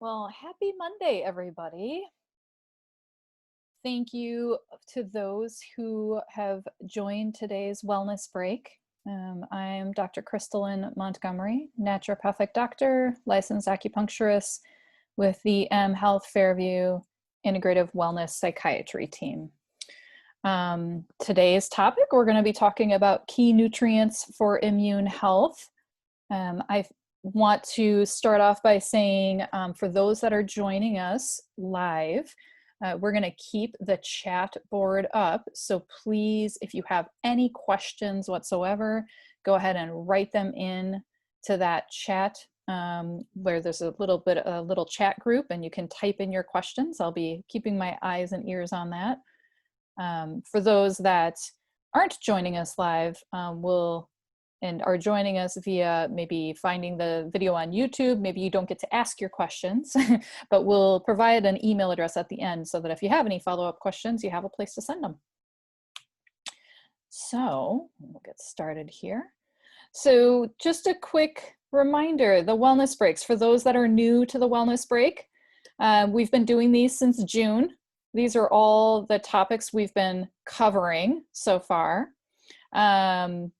Well, happy Monday, everybody. Thank you to those who have joined today's wellness break. I'm Dr. Crystalline Montgomery, naturopathic doctor, licensed acupuncturist with the M Health Fairview Integrative Wellness Psychiatry team. Today's topic, we're going to be talking about key nutrients for immune health. I want to start off by saying for those that are joining us live, we're going to keep the chat board up. So please, if you have any questions whatsoever, go ahead and write them in to that chat where there's a little chat group, and you can type in your questions. I'll be keeping my eyes and ears on that. For those that aren't joining us live, and are joining us via maybe finding the video on YouTube, maybe you don't get to ask your questions, but we'll provide an email address at the end so that if you have any follow-up questions, you have a place to send them. So we'll get started here. So just a quick reminder, the wellness breaks, for those that are new to the wellness break, we've been doing these since June. These are all the topics we've been covering so far.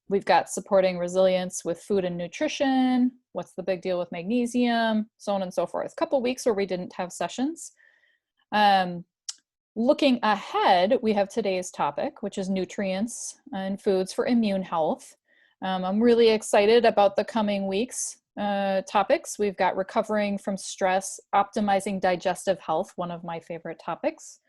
We've got supporting resilience with food and nutrition, what's the big deal with magnesium, so on and so forth. A couple weeks where we didn't have sessions. Looking ahead, we have today's topic, which is nutrients and foods for immune health. I'm really excited about the coming weeks topics. We've got recovering from stress, optimizing digestive health, one of my favorite topics.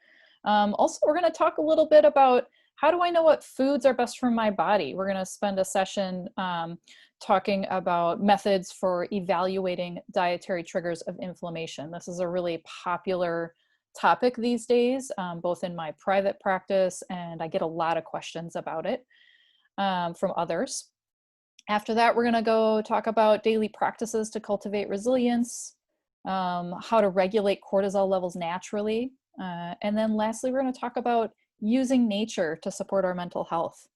Also, we're going to talk a little bit about how do I know what foods are best for my body? We're going to spend a session talking about methods for evaluating dietary triggers of inflammation. This is a really popular topic these days, both in my private practice, and I get a lot of questions about it from others. After that, we're going to go talk about daily practices to cultivate resilience, how to regulate cortisol levels naturally, and then lastly, we're going to talk about using nature to support our mental health.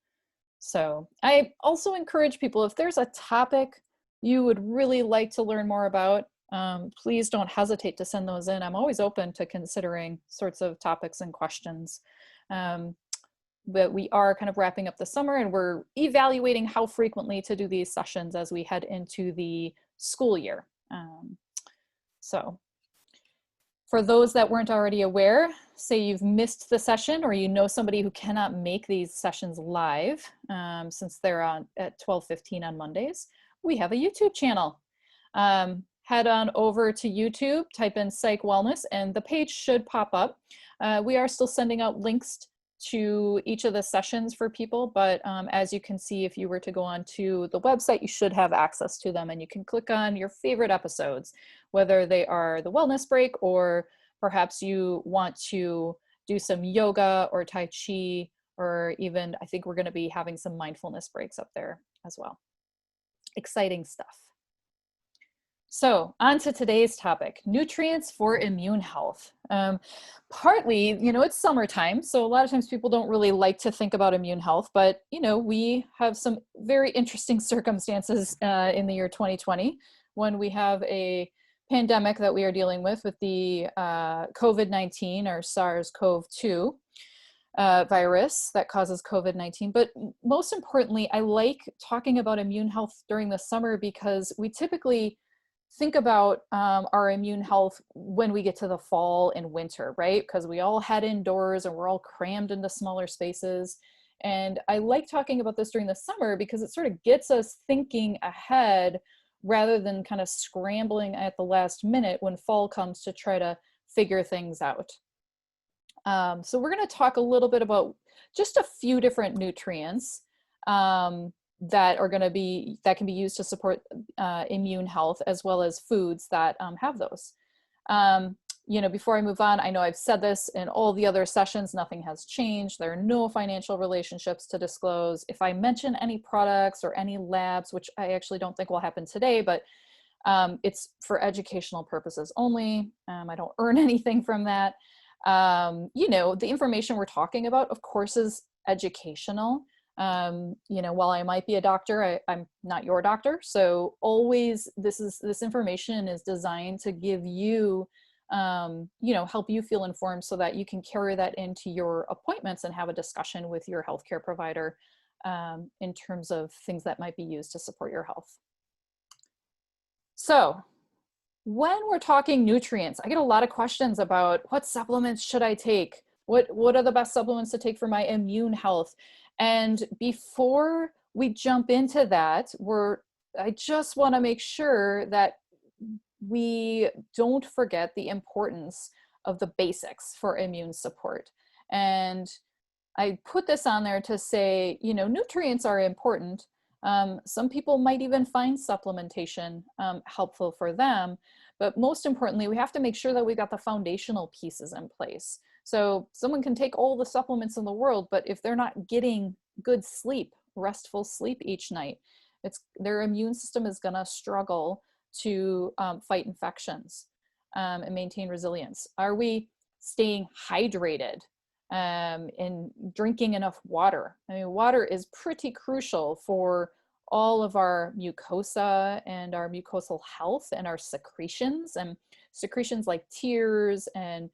So I also encourage people, if there's a topic you would really like to learn more about, please don't hesitate to send those in. I'm always open to considering sorts of topics and questions. But we are kind of wrapping up the summer, and we're evaluating how frequently to do these sessions as we head into the school year. So for those that weren't already aware, say you've missed the session or you know somebody who cannot make these sessions live, since they're on at 12:15 on Mondays, we have a YouTube channel. Head on over to YouTube, type in Psych Wellness, and the page should pop up. We are still sending out links to each of the sessions for people, but as you can see, if you were to go on to the website, you should have access to them, and you can click on your favorite episodes, whether they are the wellness break, or perhaps you want to do some yoga or Tai Chi, or even I think we're going to be having some mindfulness breaks up there as well. Exciting stuff. So on to today's topic, nutrients for immune health. Partly, it's summertime, so a lot of times people don't really like to think about immune health, but, we have some very interesting circumstances in the year 2020 when we have a pandemic that we are dealing with the COVID-19 or SARS-CoV-2 virus that causes COVID-19. But most importantly, I like talking about immune health during the summer because we typically think about our immune health when we get to the fall and winter, right? Because we all head indoors and we're all crammed into smaller spaces. And I like talking about this during the summer because it sort of gets us thinking ahead rather than kind of scrambling at the last minute when fall comes to try to figure things out. So we're going to talk a little bit about just a few different nutrients that can be used to support immune health, as well as foods that have those. Before I move on, I know I've said this in all the other sessions, nothing has changed. There are no financial relationships to disclose. If I mention any products or any labs, which I actually don't think will happen today, but it's for educational purposes only. I don't earn anything from that. The information we're talking about, of course, is educational. You know, while I might be a doctor, I'm not your doctor. So always this information is designed to give you, you know, help you feel informed so that you can carry that into your appointments and have a discussion with your healthcare provider in terms of things that might be used to support your health. So when we're talking nutrients, I get a lot of questions about what supplements should I take? What are the best supplements to take for my immune health? And before we jump into that, I just want to make sure that we don't forget the importance of the basics for immune support. And I put this on there to say, you know, nutrients are important. Some people might even find supplementation helpful for them, but most importantly, we have to make sure that we got the foundational pieces in place. So someone can take all the supplements in the world, but if they're not getting good sleep, restful sleep each night, their immune system is gonna struggle to fight infections and maintain resilience. Are we staying hydrated? And drinking enough water. I mean, water is pretty crucial for all of our mucosa and our mucosal health and our secretions, and secretions like tears and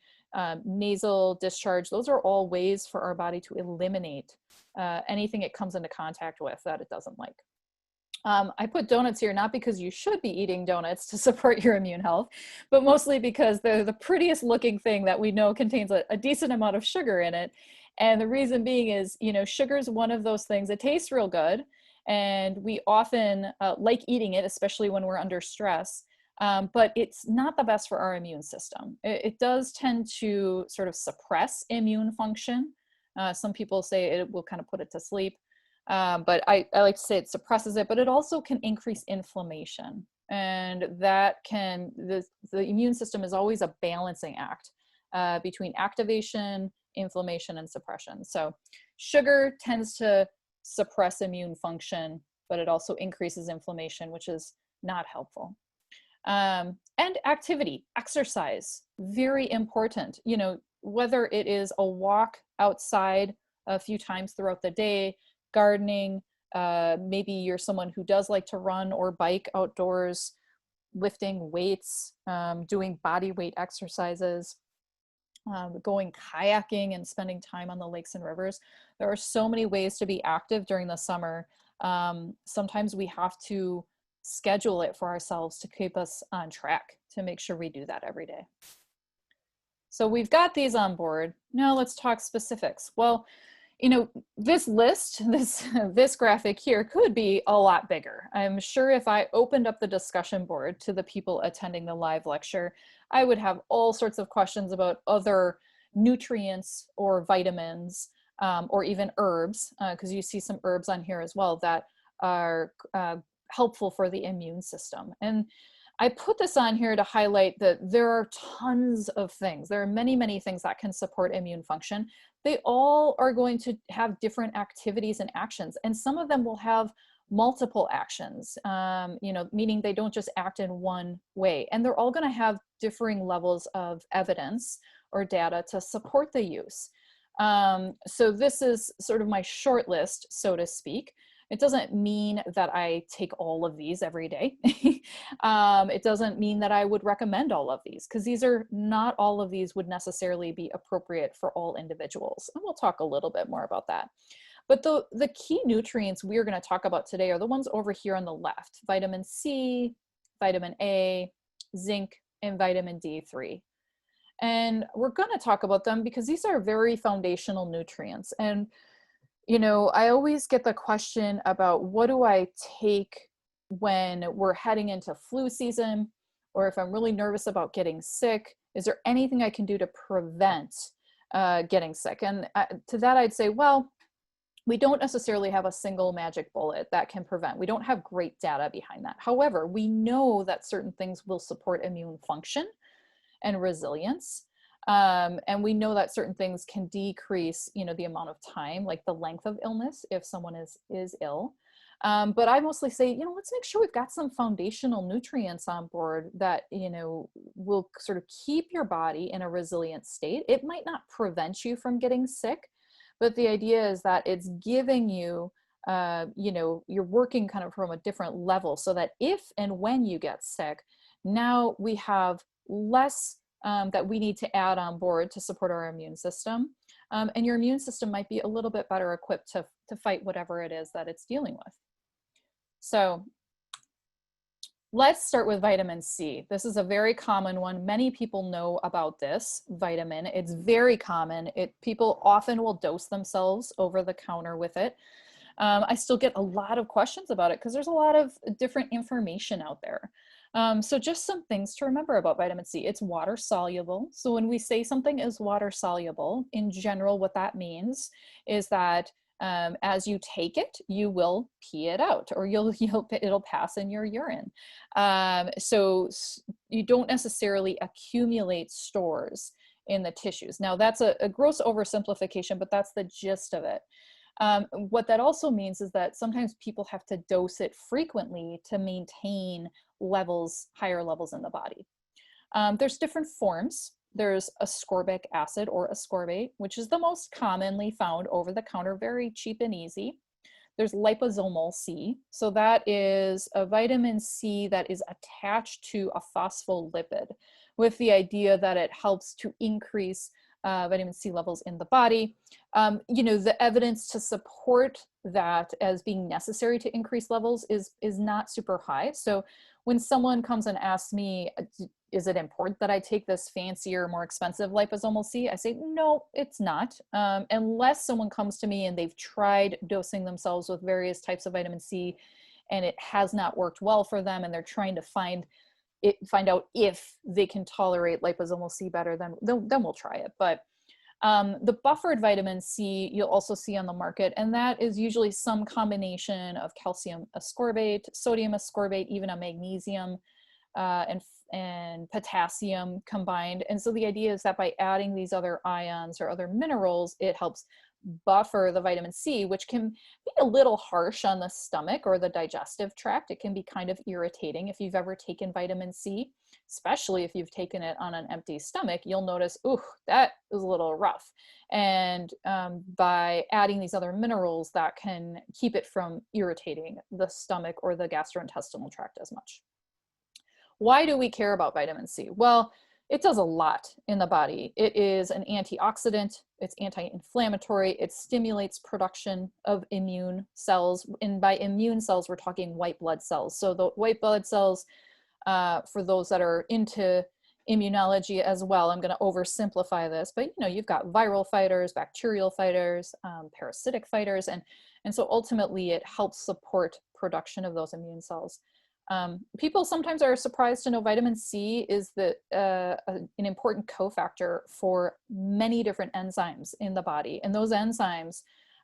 nasal discharge. Those are all ways for our body to eliminate anything it comes into contact with that it doesn't like. I put donuts here not because you should be eating donuts to support your immune health, but mostly because they're the prettiest looking thing that we know contains a decent amount of sugar in it. And the reason being is, you know, sugar is one of those things. It tastes real good, and we often like eating it, especially when we're under stress. But it's not the best for our immune system. It does tend to sort of suppress immune function. Some people say it will kind of put it to sleep. But I like to say it suppresses it, but it also can increase inflammation. And that the immune system is always a balancing act between activation, inflammation, and suppression. So sugar tends to suppress immune function, but it also increases inflammation, which is not helpful. And activity, exercise, very important. You know, whether it is a walk outside a few times throughout the day, gardening, maybe you're someone who does like to run or bike outdoors, lifting weights, doing body weight exercises, going kayaking and spending time on the lakes and rivers. There are so many ways to be active during the summer. Sometimes we have to schedule it for ourselves to keep us on track to make sure we do that every day. So we've got these on board. Now let's talk specifics. Well, you know, this list, this graphic here could be a lot bigger. I'm sure if I opened up the discussion board to the people attending the live lecture, I would have all sorts of questions about other nutrients or vitamins or even herbs, because you see some herbs on here as well that are helpful for the immune system. And I put this on here to highlight that there are tons of things. There are many, many things that can support immune function. They all are going to have different activities and actions, and some of them will have multiple actions, you know, meaning they don't just act in one way. And they're all going to have differing levels of evidence or data to support the use. So this is sort of my short list, so to speak. It doesn't mean that I take all of these every day. It doesn't mean that I would recommend all of these, because not all of these would necessarily be appropriate for all individuals. And we'll talk a little bit more about that. But the key nutrients we're going to talk about today are the ones over here on the left: vitamin C, vitamin A, zinc, and vitamin D3. And we're going to talk about them because these are very foundational nutrients. And you know, I always get the question about what do I take when we're heading into flu season, or if I'm really nervous about getting sick, is there anything I can do to prevent getting sick? And to that I'd say, well, we don't necessarily have a single magic bullet that can prevent. We don't have great data behind that. However, we know that certain things will support immune function and resilience. And we know that certain things can decrease, you know, the amount of time, like the length of illness if someone is ill. But I mostly say, you know, let's make sure we've got some foundational nutrients on board that, you know, will sort of keep your body in a resilient state. It might not prevent you from getting sick, but the idea is that it's giving you, you know, you're working kind of from a different level so that if and when you get sick, now we have less that we need to add on board to support our immune system. And your immune system might be a little bit better equipped to fight whatever it is that it's dealing with. So let's start with vitamin C. This is a very common one. Many people know about this vitamin. It's very common. People often will dose themselves over the counter with it. I still get a lot of questions about it because there's a lot of different information out there. So just some things to remember about vitamin C. It's water soluble. So when we say something is water soluble, in general, what that means is that as you take it, you will pee it out, or it'll pass in your urine. So you don't necessarily accumulate stores in the tissues. Now that's a gross oversimplification, but that's the gist of it. What that also means is that sometimes people have to dose it frequently to maintain higher levels in the body. There's different forms. There's ascorbic acid or ascorbate, which is the most commonly found over the counter, very cheap and easy. There's liposomal C. So that is a vitamin C that is attached to a phospholipid with the idea that it helps to increase vitamin C levels in the body. You know, the evidence to support that as being necessary to increase levels is not super high. So when someone comes and asks me, is it important that I take this fancier, more expensive liposomal C? I say, no, it's not. Unless someone comes to me and they've tried dosing themselves with various types of vitamin C and it has not worked well for them and they're trying to find out if they can tolerate liposomal C better, then we'll try it. But the buffered vitamin C you'll also see on the market, and that is usually some combination of calcium ascorbate, sodium ascorbate, even a magnesium and potassium combined. And so the idea is that by adding these other ions or other minerals, it helps buffer the vitamin C, which can be a little harsh on the stomach or the digestive tract. It can be kind of irritating if you've ever taken vitamin C, especially if you've taken it on an empty stomach. You'll notice, ooh, that is a little rough. And by adding these other minerals, that can keep it from irritating the stomach or the gastrointestinal tract as much. Why do we care about vitamin C? Well, it does a lot in the body. It is an antioxidant, it's anti-inflammatory, it stimulates production of immune cells. And by immune cells, we're talking white blood cells. So the white blood cells, for those that are into immunology as well, I'm gonna oversimplify this, but you know, you've got viral fighters, bacterial fighters, parasitic fighters, and so ultimately it helps support production of those immune cells. People sometimes are surprised to know vitamin C is an important cofactor for many different enzymes in the body. And those enzymes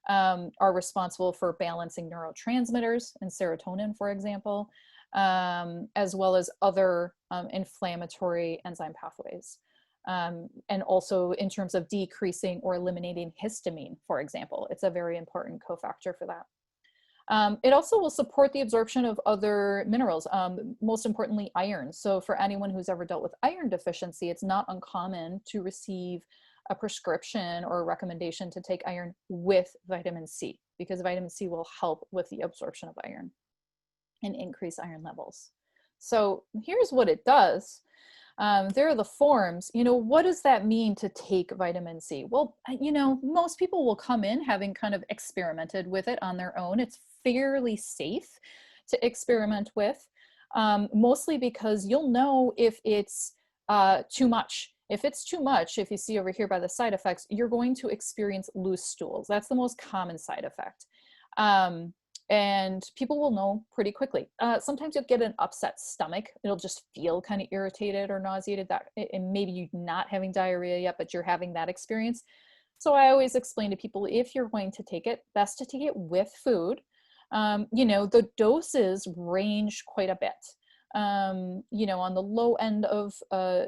are responsible for balancing neurotransmitters and serotonin, for example, as well as other inflammatory enzyme pathways. And also in terms of decreasing or eliminating histamine, for example, it's a very important cofactor for that. It also will support the absorption of other minerals, most importantly, iron. So for anyone who's ever dealt with iron deficiency, it's not uncommon to receive a prescription or a recommendation to take iron with vitamin C, because vitamin C will help with the absorption of iron and increase iron levels. So here's what it does. There are the forms. You know, what does that mean to take vitamin C? Well, you know, most people will come in having kind of experimented with it on their own. It's fairly safe to experiment with, mostly because you'll know if it's too much. If it's too much, if you see over here by the side effects, you're going to experience loose stools. That's the most common side effect. And people will know pretty quickly. Sometimes you'll get an upset stomach. It'll just feel kind of irritated or nauseated, and maybe you're not having diarrhea yet, but you're having that experience. So I always explain to people, if you're going to take it, best to take it with food. You know, the doses range quite a bit. You know, on the low end of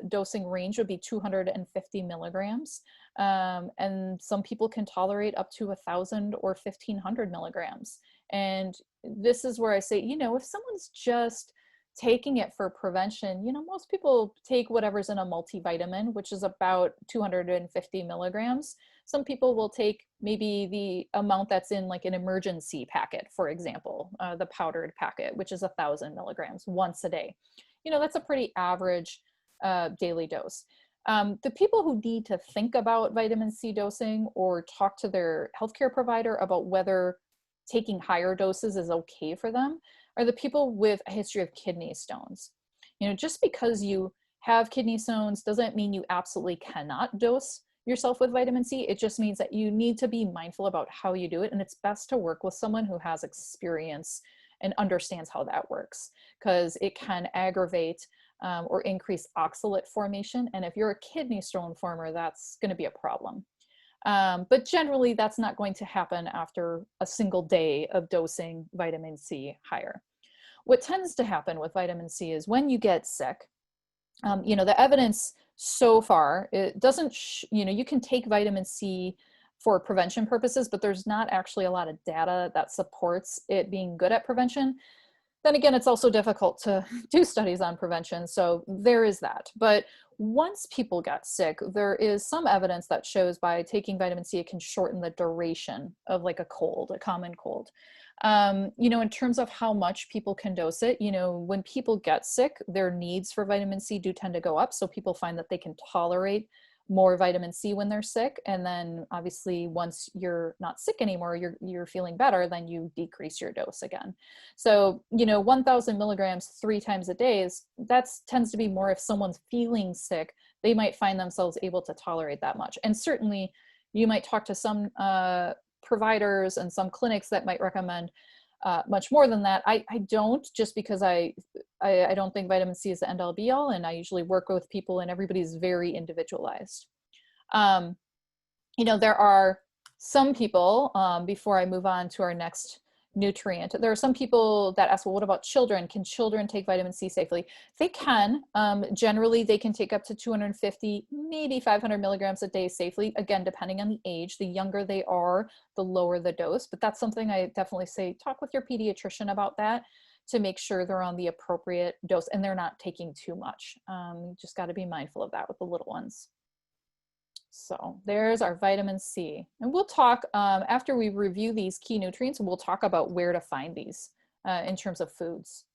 dosing range would be 250 milligrams. And some people can tolerate up to 1,000 or 1,500 milligrams. And this is where I say, you know, if someone's just taking it for prevention, you know, most people take whatever's in a multivitamin, which is about 250 milligrams. Some people will take maybe the amount that's in like an emergency packet, for example, the powdered packet, which is 1,000 milligrams once a day. You know, that's a pretty average daily dose. The people who need to think about vitamin C dosing or talk to their healthcare provider about whether taking higher doses is okay for them are the people with a history of kidney stones. You know, just because you have kidney stones doesn't mean you absolutely cannot dose yourself with vitamin C. It just means that you need to be mindful about how you do it. And it's best to work with someone who has experience and understands how that works, because it can aggravate or increase oxalate formation. And if you're a kidney stone former, that's going to be a problem. But generally, that's not going to happen after a single day of dosing vitamin C higher. What tends to happen with vitamin C is when you get sick, you know, the evidence so far, it doesn't, you know, you can take vitamin C for prevention purposes, but there's not actually a lot of data that supports it being good at prevention. Then again, it's also difficult to do studies on prevention, so there is that. But once people get sick, there is some evidence that shows by taking vitamin C, it can shorten the duration of like a cold, a common cold. You know, in terms of how much people can dose it, you know, when people get sick, their needs for vitamin C do tend to go up. So people find that they can tolerate more vitamin C when they're sick. And then obviously once you're not sick anymore, you're feeling better, then you decrease your dose again. So, you know, 1,000 milligrams 3 times a day tends to be more if someone's feeling sick, they might find themselves able to tolerate that much. And certainly you might talk to some providers and some clinics that might recommend much more than that. I don't, just because I don't think vitamin C is the end all be all, and I usually work with people and everybody's very individualized. You know, there are some people, before I move on to our next nutrient, there are some people that ask, well, what about children? Can children take vitamin C safely? They can. Generally, they can take up to 250, maybe 500 milligrams a day safely, again, depending on the age. The younger they are, the lower the dose. But that's something I definitely say, talk with your pediatrician about that to make sure they're on the appropriate dose and they're not taking too much. You just got to be mindful of that with the little ones. So there's our vitamin C. And we'll talk, after we review these key nutrients, we'll talk about where to find these in terms of foods.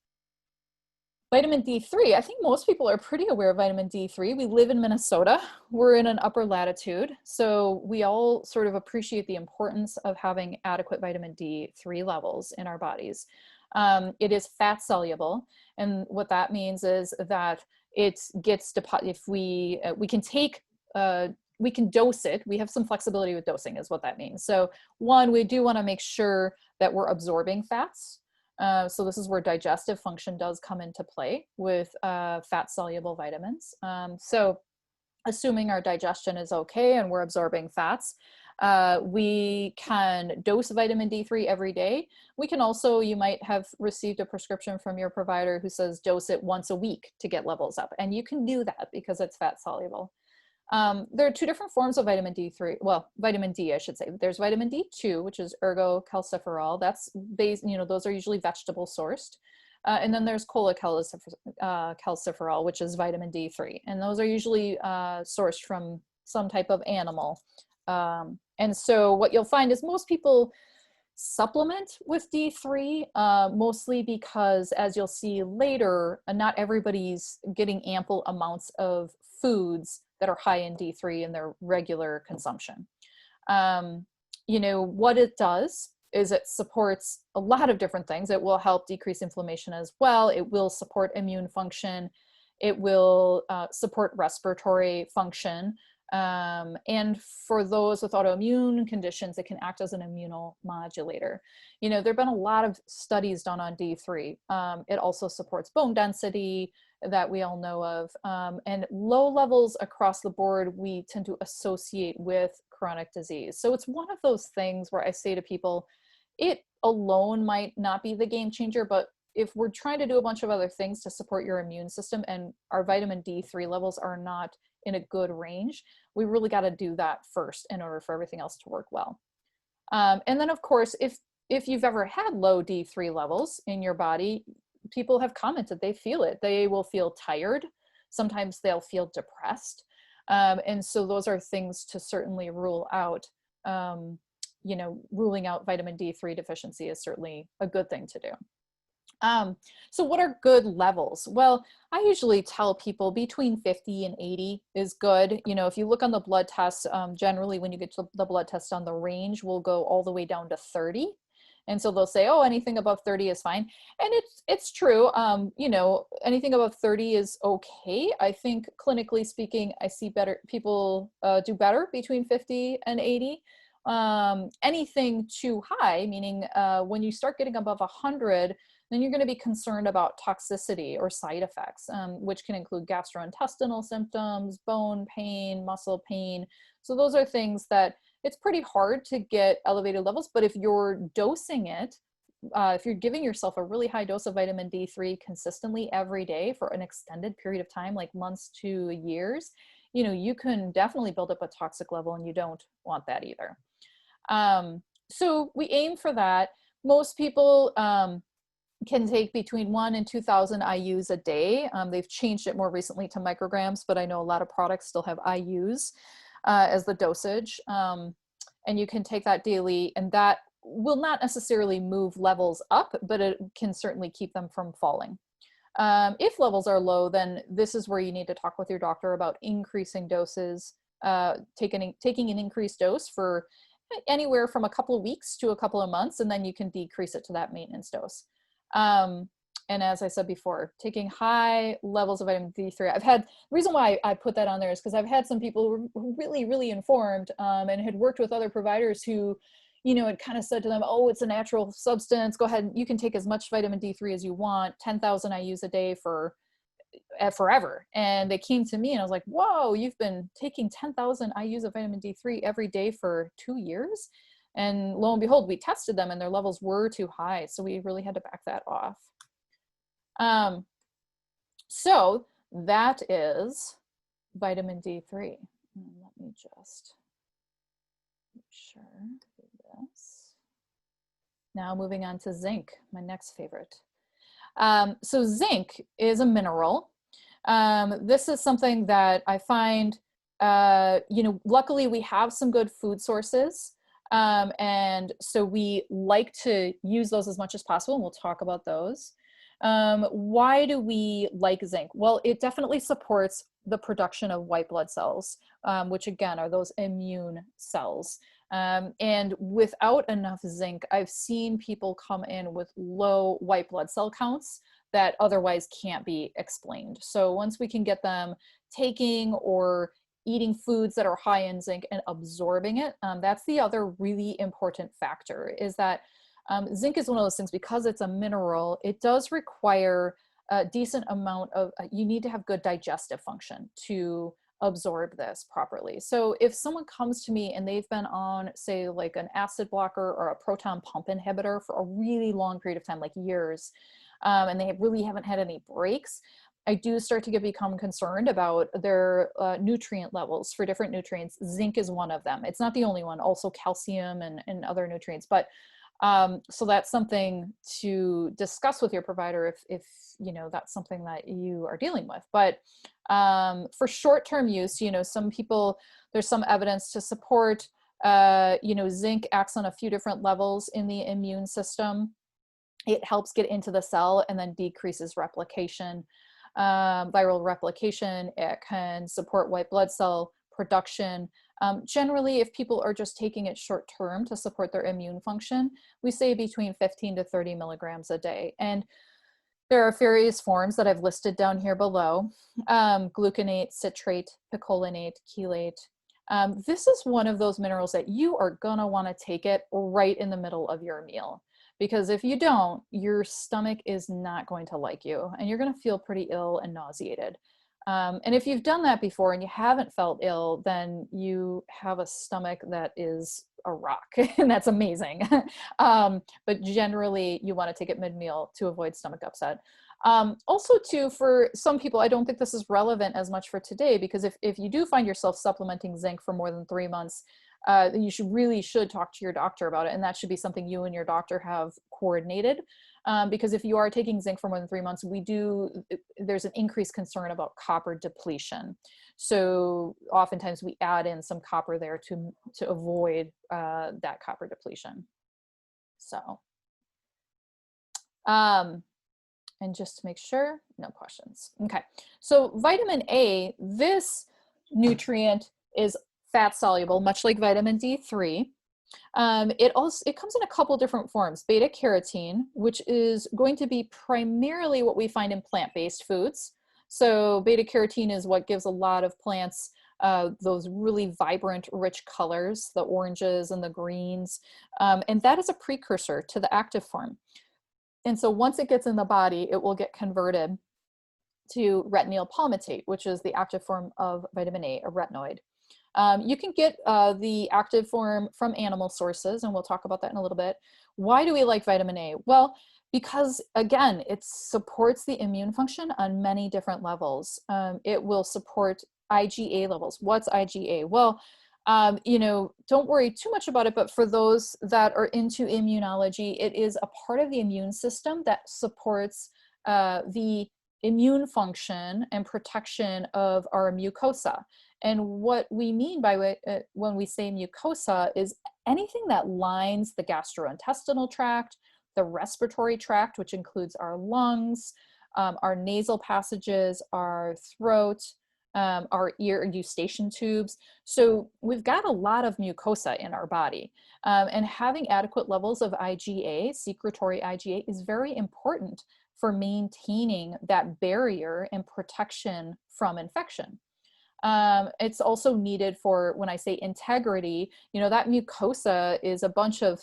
Vitamin D3, I think most people are pretty aware of vitamin D3. We live in Minnesota. We're in an upper latitude. So we all sort of appreciate the importance of having adequate vitamin D3 levels in our bodies. It is fat soluble. And what that means is that it gets, if we can take, we can dose it. We have some flexibility with dosing is what that means. So one, we do want to make sure that we're absorbing fats. So this is where digestive function does come into play with fat soluble vitamins. So assuming our digestion is okay and we're absorbing fats, we can dose vitamin D3 every day. We can also, you might have received a prescription from your provider who says dose it once a week to get levels up. And you can do that because it's fat soluble. There are 2 different forms of vitamin D3, well, vitamin D, I should say. There's vitamin D2, which is ergocalciferol. That's based, you know, those are usually vegetable sourced. And then there's cholecalciferol, which is vitamin D3. And those are usually sourced from some type of animal. And so what you'll find is most people supplement with D3, mostly because, as you'll see later, not everybody's getting ample amounts of foods that are high in D3 in their regular consumption. You know, what it does is it supports a lot of different things. It will help decrease inflammation as well. It will support immune function. It will support respiratory function. And for those with autoimmune conditions, it can act as an immunomodulator. You know, there have been a lot of studies done on D3. It also supports bone density that we all know of. And low levels across the board, we tend to associate with chronic disease. So it's one of those things where I say to people, it alone might not be the game changer, but if we're trying to do a bunch of other things to support your immune system and our vitamin D3 levels are not in a good range, we really got to do that first in order for everything else to work well. And then of course, if you've ever had low D3 levels in your body, people have commented they feel it. They will feel tired. Sometimes they'll feel depressed. And so those are things to certainly rule out. Ruling out vitamin D3 deficiency is certainly a good thing to do. So what are good levels? Well, I usually tell people between 50 and 80 is good. If you look on the blood tests, generally when you get to the blood test on the range will go all the way down to 30. And so they'll say, oh, anything above 30 is fine. And it's true. Anything above 30 is okay. I think clinically speaking, I see better people do better between 50 and 80. Anything too high, meaning when you start getting above 100, then you're going to be concerned about toxicity or side effects, which can include gastrointestinal symptoms, bone pain, muscle pain. So those are things that it's pretty hard to get elevated levels, but if you're dosing it, if you're giving yourself a really high dose of vitamin D3 consistently every day for an extended period of time, like months to years, you can definitely build up a toxic level, and you don't want that either. So we aim for that. Most people can take between 1 and 2,000 IUs a day. They've changed it more recently to micrograms, but I know a lot of products still have IUs as the dosage. And you can take that daily, and that will not necessarily move levels up, but it can certainly keep them from falling. If levels are low, then this is where you need to talk with your doctor about increasing doses, taking an increased dose for anywhere from a couple of weeks to a couple of months, and then you can decrease it to that maintenance dose. And as I said before, taking high levels of vitamin D3, the reason why I put that on there is because I've had some people who really, really informed and had worked with other providers who, had kind of said to them, oh, it's a natural substance. Go ahead, you can take as much vitamin D3 as you want, 10,000 IUs a day for forever. And they came to me and I was like, whoa, you've been taking 10,000 IUs of vitamin D3 every day for 2 years? And lo and behold, we tested them and their levels were too high. So we really had to back that off. So that is vitamin D3. Let me just make sure do this. Now moving on to zinc, my next favorite. So zinc is a mineral. This is something that I find, luckily we have some good food sources. And so we like to use those as much as possible, and we'll talk about those. Why do we like zinc? Well, it definitely supports the production of white blood cells, which again are those immune cells. And without enough zinc, I've seen people come in with low white blood cell counts that otherwise can't be explained. So once we can get them taking or eating foods that are high in zinc and absorbing it, that's the other really important factor, is that zinc is one of those things, because it's a mineral, it does require a decent amount of, you need to have good digestive function to absorb this properly. So if someone comes to me and they've been on, say, like an acid blocker or a proton pump inhibitor for a really long period of time, like years, and they really haven't had any breaks, I do start to become concerned about their nutrient levels for different nutrients. Zinc is one of them. It's not the only one, also calcium and other nutrients. But so that's something to discuss with your provider if that's something that you are dealing with. But for short-term use, some people, there's some evidence to support, zinc acts on a few different levels in the immune system. It helps get into the cell and then decreases replication, viral replication. It can support white blood cell production. Generally, if people are just taking it short term to support their immune function, we say between 15 to 30 milligrams a day. And there are various forms that I've listed down here below: gluconate, citrate, picolinate, chelate. This is one of those minerals that you are gonna wanna take it right in the middle of your meal, because if you don't, your stomach is not going to like you and you're gonna feel pretty ill and nauseated. And if you've done that before and you haven't felt ill, then you have a stomach that is a rock, and that's amazing. But generally, you want to take it mid-meal to avoid stomach upset. Also, too, for some people, I don't think this is relevant as much for today, because if you do find yourself supplementing zinc for more than 3 months, then you really should talk to your doctor about it, and that should be something you and your doctor have coordinated. because if you are taking zinc for more than 3 months, there's an increased concern about copper depletion. So oftentimes we add in some copper there to avoid that copper depletion. So, and just to make sure, no questions. Okay, so vitamin A, this nutrient is fat soluble, much like vitamin D3. It comes in a couple different forms. Beta carotene, which is going to be primarily what we find in plant-based foods. So beta carotene is what gives a lot of plants those really vibrant, rich colors, the oranges and the greens. And that is a precursor to the active form. And so once it gets in the body, it will get converted to retinoyl palmitate, which is the active form of vitamin A, a retinoid. You can get the active form from animal sources, and we'll talk about that in a little bit. Why do we like vitamin A? Well, because again, it supports the immune function on many different levels. It will support IgA levels. What's IgA? Well, you know, don't worry too much about it, but for those that are into immunology, it is a part of the immune system that supports the immune function and protection of our mucosa. And what we mean by when we say mucosa is anything that lines the gastrointestinal tract, the respiratory tract, which includes our lungs, our nasal passages, our throat, our ear eustachian tubes. So we've got a lot of mucosa in our body. And having adequate levels of IgA, secretory IgA, is very important for maintaining that barrier and protection from infection. It's also needed for, when I say integrity, you know, that mucosa is a bunch of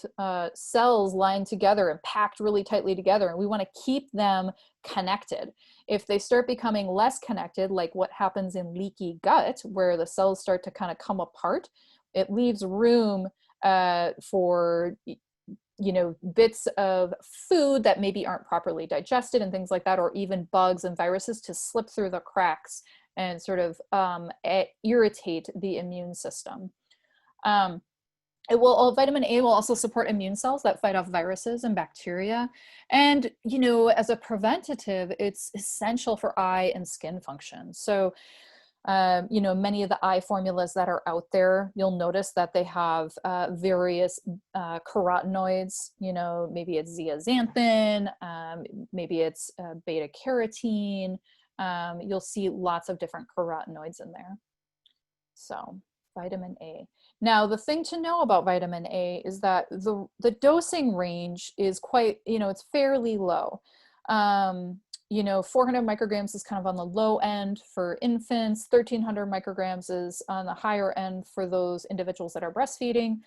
cells lined together and packed really tightly together, and we want to keep them connected. If they start becoming less connected, like what happens in leaky gut, where the cells start to kind of come apart, it leaves room for, you know, bits of food that maybe aren't properly digested and things like that, or even bugs and viruses to slip through the cracks and sort of irritate the immune system. Vitamin A will also support immune cells that fight off viruses and bacteria. And, you know, as a preventative, it's essential for eye and skin function. So, you know, many of the eye formulas that are out there, you'll notice that they have various carotenoids. You know, maybe it's zeaxanthin, maybe it's beta carotene. You'll see lots of different carotenoids in there. So vitamin A. Now, the thing to know about vitamin A is that the dosing range is quite, you know, it's fairly low. You know, 400 micrograms is kind of on the low end for infants. 1,300 micrograms is on the higher end for those individuals that are breastfeeding.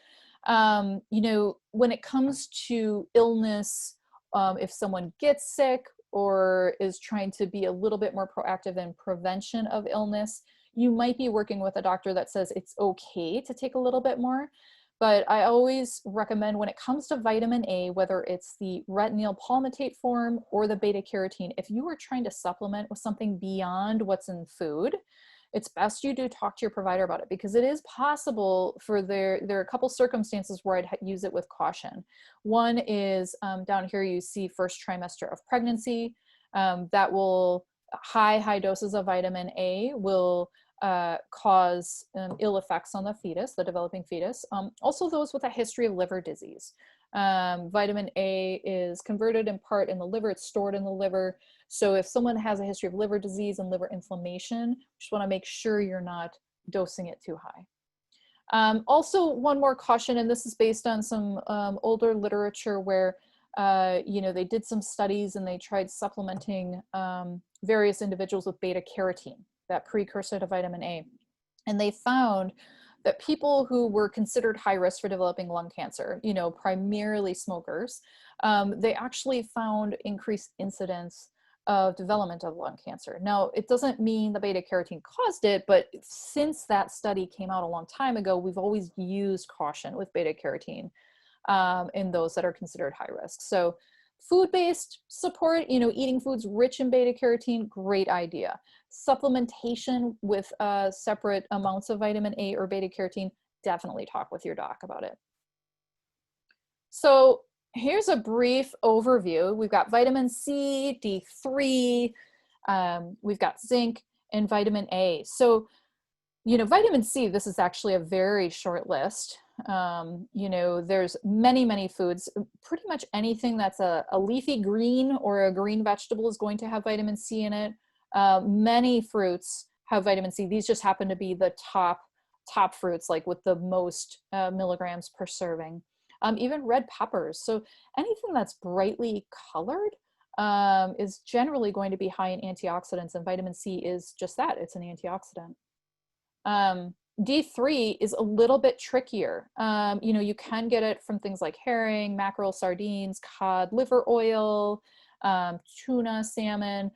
You know, when it comes to illness, if someone gets sick or is trying to be a little bit more proactive in prevention of illness, you might be working with a doctor that says it's okay to take a little bit more. But I always recommend, when it comes to vitamin A, whether it's the retinoyl palmitate form or the beta carotene, if you are trying to supplement with something beyond what's in food, it's best you do talk to your provider about it, because it is possible for there are a couple circumstances where I'd use it with caution. One is down here you see first trimester of pregnancy. That will, high doses of vitamin A will cause ill effects on the fetus, the developing fetus. Also those with a history of liver disease. Vitamin A is converted in part in the liver, it's stored in the liver. So if someone has a history of liver disease and liver inflammation, just want to make sure you're not dosing it too high. Also, one more caution, and this is based on some older literature where you know, they did some studies and they tried supplementing various individuals with beta carotene, that precursor to vitamin A. And they found that people who were considered high risk for developing lung cancer, you know, primarily smokers, they actually found increased incidence of development of lung cancer. Now, it doesn't mean the beta carotene caused it, but since that study came out a long time ago, we've always used caution with beta carotene in those that are considered high risk. So food-based support, you know, eating foods rich in beta carotene, great idea. Supplementation with separate amounts of vitamin A or beta carotene, definitely talk with your doc about it. So here's a brief overview. We've got vitamin C, D3, we've got zinc, and vitamin A. So, you know, vitamin C, this is actually a very short list. You know, there's many, many foods. Pretty much anything that's a leafy green or a green vegetable is going to have vitamin C in it. Many fruits have vitamin C. These just happen to be the top fruits, like with the most milligrams per serving. Even red peppers. So anything that's brightly colored is generally going to be high in antioxidants, and vitamin C is just that. It's an antioxidant. D3 is a little bit trickier. You know, you can get it from things like herring, mackerel, sardines, cod, liver oil, tuna, salmon.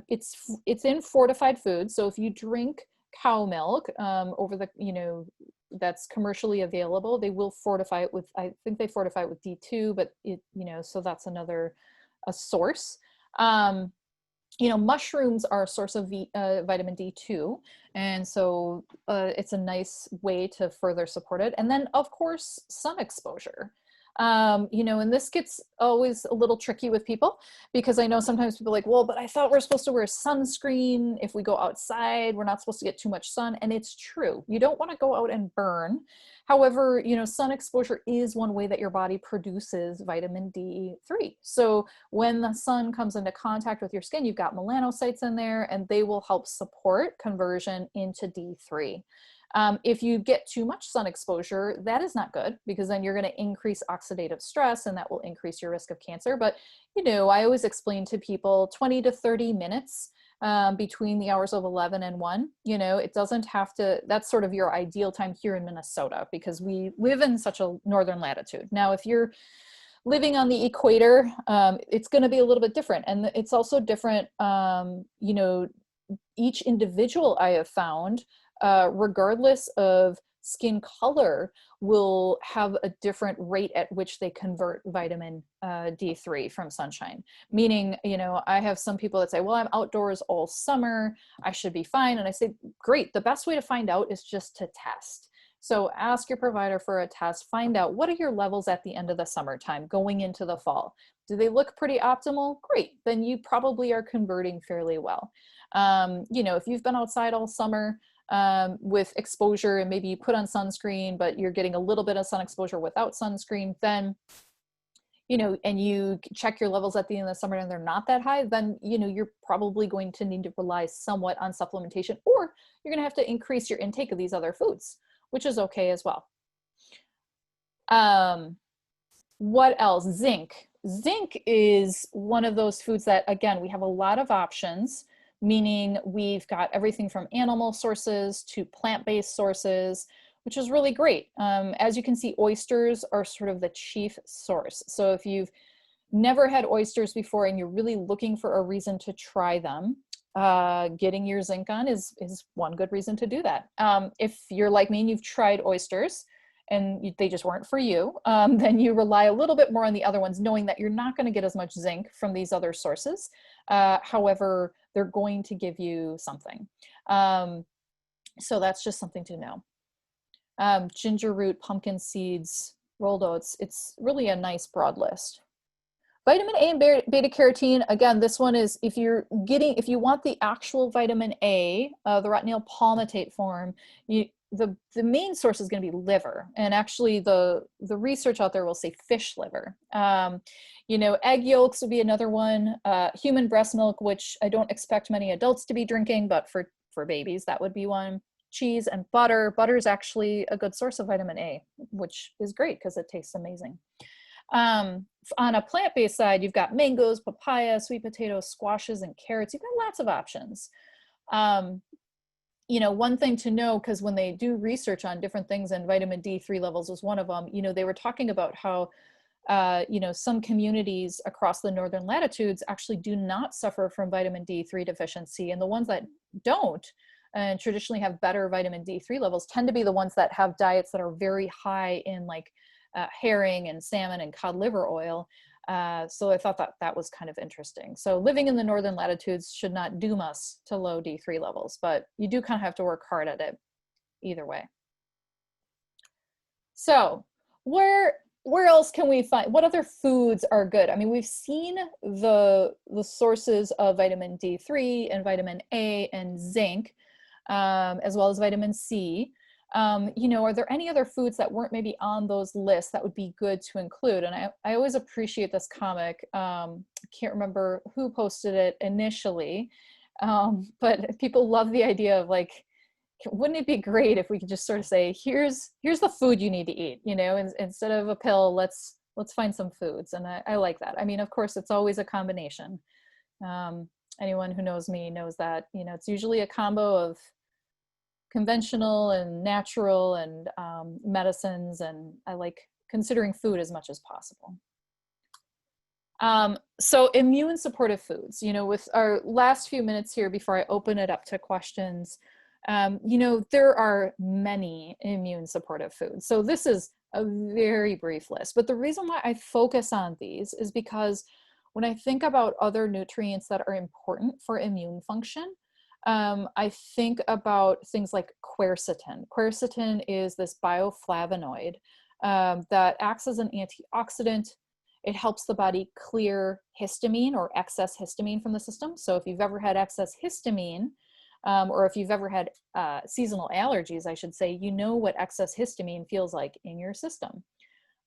It's in fortified foods. So if you drink cow milk over the, you know, that's commercially available, they will fortify it with, I think they fortify it with D2, but it, you know, so that's another a source. You know, mushrooms are a source of vitamin D2, and so it's a nice way to further support it. And then, of course, sun exposure. You know, and this gets always a little tricky with people, because I know sometimes people are like, well, but I thought we're supposed to wear sunscreen if we go outside. We're not supposed to get too much sun. And it's true. You don't want to go out and burn. However, you know, sun exposure is one way that your body produces vitamin D3. So when the sun comes into contact with your skin, you've got melanocytes in there, and they will help support conversion into D3. If you get too much sun exposure, that is not good, because then you're going to increase oxidative stress, and that will increase your risk of cancer. But, you know, I always explain to people 20 to 30 minutes between the hours of 11 and 1. You know, it doesn't have to, that's sort of your ideal time here in Minnesota, because we live in such a northern latitude. Now, if you're living on the equator, it's going to be a little bit different. And it's also different, you know, each individual I have found, regardless of skin color, will have a different rate at which they convert vitamin D3 from sunshine. Meaning, you know, I have some people that say, well, I'm outdoors all summer, I should be fine. And I say, great, the best way to find out is just to test. So ask your provider for a test, find out what are your levels at the end of the summertime going into the fall. Do they look pretty optimal? Great, then you probably are converting fairly well. You know, if you've been outside all summer with exposure, and maybe you put on sunscreen, but you're getting a little bit of sun exposure without sunscreen, then, you know, and you check your levels at the end of the summer and they're not that high, then, you know, you're probably going to need to rely somewhat on supplementation, or you're going to have to increase your intake of these other foods, which is okay as well. What else? Zinc. Zinc is one of those foods that, again, we have a lot of options, meaning we've got everything from animal sources to plant-based sources, which is really great. As you can see, oysters are sort of the chief source. So if you've never had oysters before and you're really looking for a reason to try them, getting your zinc on is one good reason to do that. If you're like me and you've tried oysters and they just weren't for you, then you rely a little bit more on the other ones, knowing that you're not going to get as much zinc from these other sources. However, they're going to give you something. So that's just something to know. Ginger root, pumpkin seeds, rolled oats. It's really a nice broad list. Vitamin A and beta carotene, again, this one is if you want the actual vitamin A, the retinol palmitate form, the main source is going to be liver. And actually the research out there will say fish liver. You know, egg yolks would be another one. Human breast milk, which I don't expect many adults to be drinking, but for babies, that would be one. Cheese and butter. Butter is actually a good source of vitamin A, which is great because it tastes amazing. On a plant-based side, you've got mangoes, papaya, sweet potatoes, squashes, and carrots. You've got lots of options. You know, one thing to know, because when they do research on different things, and vitamin D3 levels was one of them, you know, they were talking about how, you know, some communities across the northern latitudes actually do not suffer from vitamin D3 deficiency. And the ones that don't, and traditionally have better vitamin D3 levels, tend to be the ones that have diets that are very high in like herring and salmon and cod liver oil. So I thought that was kind of interesting. So living in the northern latitudes should not doom us to low D3 levels, but you do kind of have to work hard at it either way. So where where else can we find, what other foods are good? I mean, we've seen the sources of vitamin D3 and vitamin A and zinc, as well as vitamin C. You know, are there any other foods that weren't maybe on those lists that would be good to include? And I always appreciate this comic. I can't remember who posted it initially, but people love the idea of like, wouldn't it be great if we could just sort of say, here's the food you need to eat, you know, instead of a pill, let's find some foods. And I like that. I mean, of course, it's always a combination. Anyone who knows me knows that, you know, it's usually a combo of conventional and natural and medicines, and I like considering food as much as possible. So immune supportive foods, you know, with our last few minutes here before I open it up to questions, you know, there are many immune supportive foods. So this is a very brief list, but the reason why I focus on these is because when I think about other nutrients that are important for immune function, I think about things like quercetin. Quercetin is this bioflavonoid that acts as an antioxidant. It helps the body clear histamine or excess histamine from the system. So if you've ever had excess histamine, or if you've ever had seasonal allergies, I should say, you know what excess histamine feels like in your system.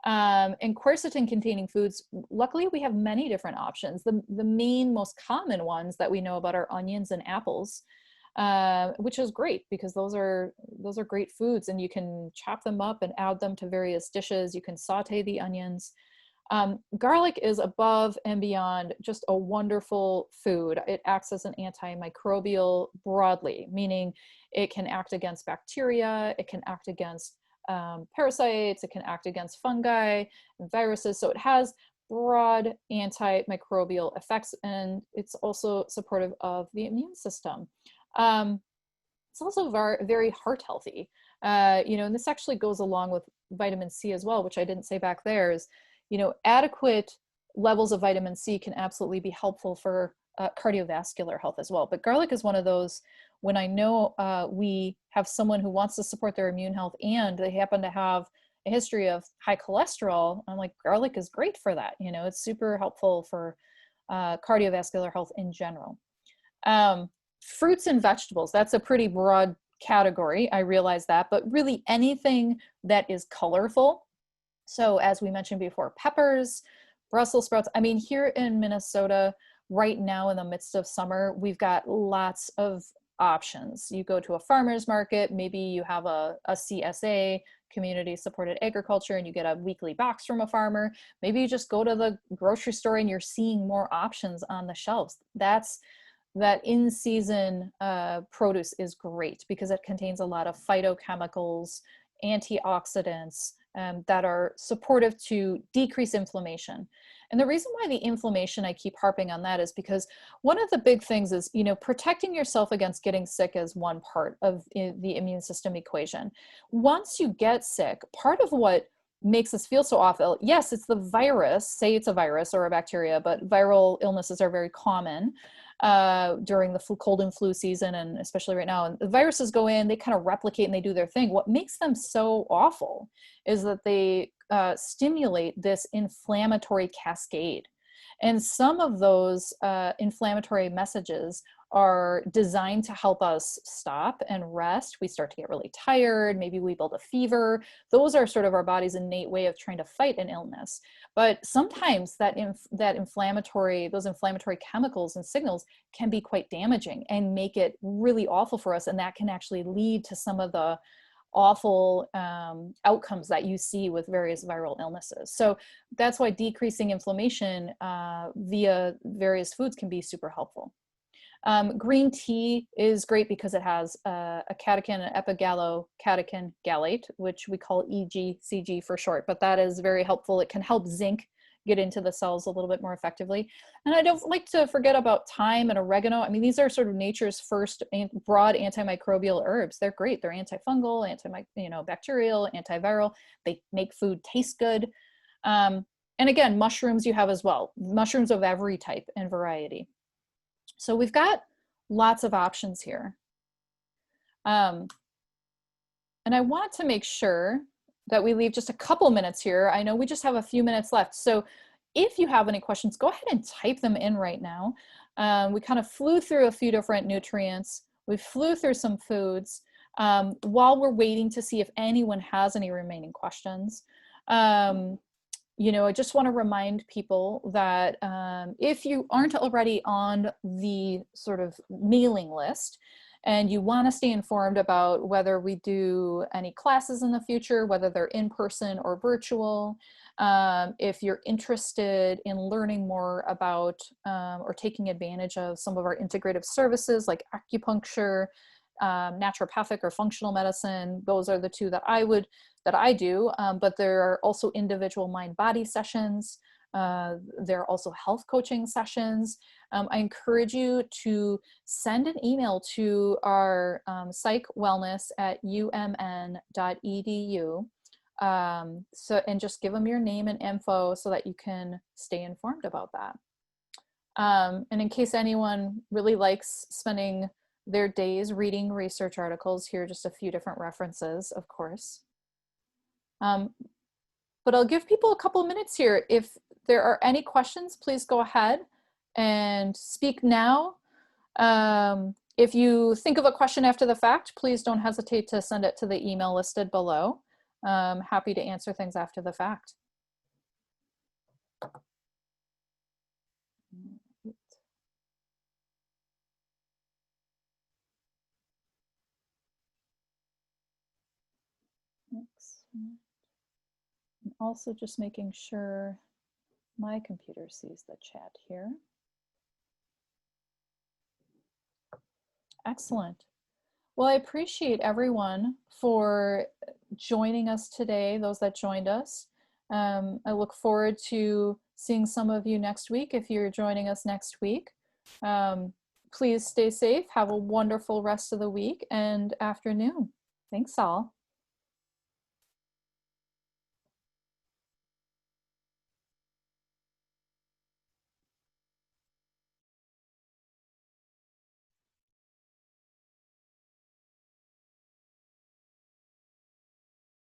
And quercetin containing foods, luckily we have many different options. The main, most common ones that we know about are onions and apples, which is great because those are great foods, and you can chop them up and add them to various dishes. You can saute the onions. Garlic is above and beyond just a wonderful food. It acts as an antimicrobial broadly, meaning it can act against bacteria, it can act against parasites, it can act against fungi and viruses. So it has broad antimicrobial effects, and it's also supportive of the immune system. It's also very heart healthy. You know, and this actually goes along with vitamin C as well, which I didn't say back there, is, you know, adequate levels of vitamin C can absolutely be helpful for cardiovascular health as well. But garlic is one of those, when I know we have someone who wants to support their immune health and they happen to have a history of high cholesterol, I'm like, garlic is great for that. You know, it's super helpful for cardiovascular health in general. Fruits and vegetables, that's a pretty broad category, I realize that, but really anything that is colorful. So as we mentioned before, peppers, Brussels sprouts. I mean, here in Minnesota, right now in the midst of summer, we've got lots of options. You go to a farmer's market, maybe you have a CSA, community supported agriculture, and you get a weekly box from a farmer. Maybe you just go to the grocery store and you're seeing more options on the shelves. That in-season produce is great because it contains a lot of phytochemicals, antioxidants, that are supportive to decrease inflammation. And the reason why the inflammation, I keep harping on that, is because one of the big things is, you know, protecting yourself against getting sick is one part of the immune system equation. Once you get sick, part of what makes us feel so awful, yes, it's the virus, say it's a virus or a bacteria, but viral illnesses are very common during the cold and flu season, and especially right now. And the viruses go in, they kind of replicate and they do their thing. What makes them so awful is that they stimulate this inflammatory cascade. And some of those inflammatory messages are designed to help us stop and rest. We start to get really tired. Maybe we build a fever. Those are sort of our body's innate way of trying to fight an illness. But sometimes those inflammatory chemicals and signals can be quite damaging and make it really awful for us. And that can actually lead to some of the awful outcomes that you see with various viral illnesses. So that's why decreasing inflammation via various foods can be super helpful. Green tea is great because it has a catechin, an epigallocatechin gallate, which we call EGCG for short, but that is very helpful. It can help zinc get into the cells a little bit more effectively. And I don't like to forget about thyme and oregano. I mean, these are sort of nature's first broad antimicrobial herbs. They're great. They're antifungal, bacterial, antiviral. They make food taste good. And again, mushrooms you have as well. Mushrooms of every type and variety. So we've got lots of options here. And I want to make sure that we leave just a couple minutes here. I know we just have a few minutes left. So if you have any questions, go ahead and type them in right now. We kind of flew through a few different nutrients. We flew through some foods while we're waiting to see if anyone has any remaining questions. You know, I just want to remind people that if you aren't already on the sort of mailing list, and you want to stay informed about whether we do any classes in the future, whether they're in person or virtual, if you're interested in learning more about or taking advantage of some of our integrative services like acupuncture, naturopathic or functional medicine, those are the two that I do, but there are also individual mind-body sessions. There are also health coaching sessions. I encourage you to send an email to our psychwellness@umn.edu. And just give them your name and info so that you can stay informed about that. And in case anyone really likes spending their days reading research articles, here are just a few different references, of course. But I'll give people a couple of minutes here. If there are any questions, please go ahead and speak now. If you think of a question after the fact, please don't hesitate to send it to the email listed below. Happy to answer things after the fact. Excellent. I'm also just making sure my computer sees the chat here. Excellent. Well, I appreciate everyone for joining us today, those that joined us. I look forward to seeing some of you next week if you're joining us next week. Please stay safe. Have a wonderful rest of the week and afternoon. Thanks all.